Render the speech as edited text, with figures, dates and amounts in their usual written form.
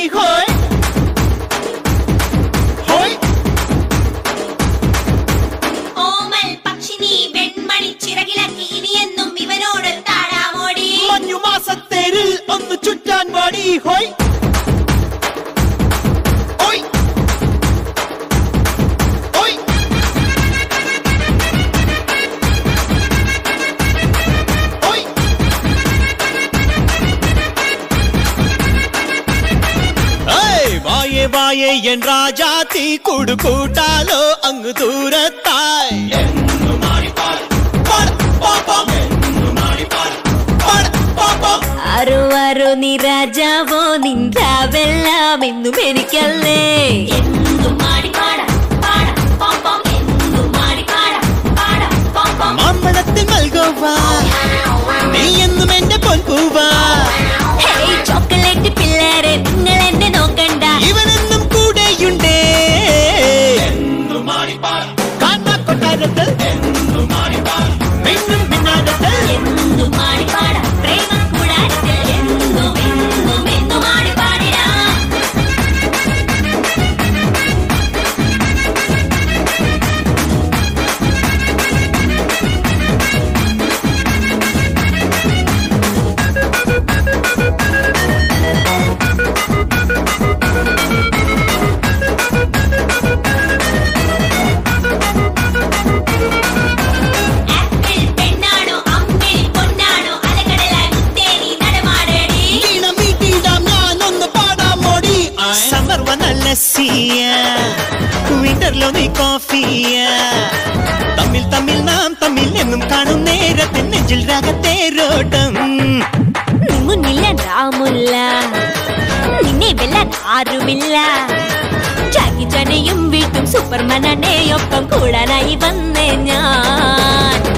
ഹോയ് ഹോയ് ഓമൽ പക്ഷിനി വെൺമണി ചിറകിളക്കി ഇനിയെന്നും ഇവനോട് താഴാമോടി മഞ്ഞുമാസത്തേരിൽ ഒന്ന് ചുറ്റാൻ വാടി ഹോയ് വായേ എൻ രാജാത്തി കൂടു കൂട്ടാലോ അങ്ങ് ദൂരത്തായി ആരോ ആരോ നീ രാജാവോ നിന്റാവെല്ലാം എന്നും എനിക്കല്ലേ മാമ്പഴത്തിൽ നൽകുവാ നീ എന്നും എന്റെ പൊൻപൂവാ ചോക്ലേറ്റ് പിള്ളേരെ നിങ്ങൾ എന്നെ നോക്കണ്ട ഇവനെന്നും കൂടെയുണ്ടേ കാണാ കൊട്ടാരത്തിൽ മിന്നും മിന്നാരത്തിൽ പ്രേമ കൂടാരത്തിൽ എന്നും എന്നും എന്നും ആടിപ്പാടിടാ വിന്റർലോ നീ കോഫിയ തമ്മിൽ തമ്മിൽ നാം തമ്മിൽ എന്നും കാണും നേരത്തെ നെഞ്ചിൽ രാഗത്തേരോട്ടം മുന്നില്ല രാമുല്ല നിന്നെ വെല്ലാൻ ആരുമില്ല ജാക്കി ജനയും വീട്ടും സൂപ്പർമാനെ ഒപ്പം കൂടാനായി വന്നേ ഞാൻ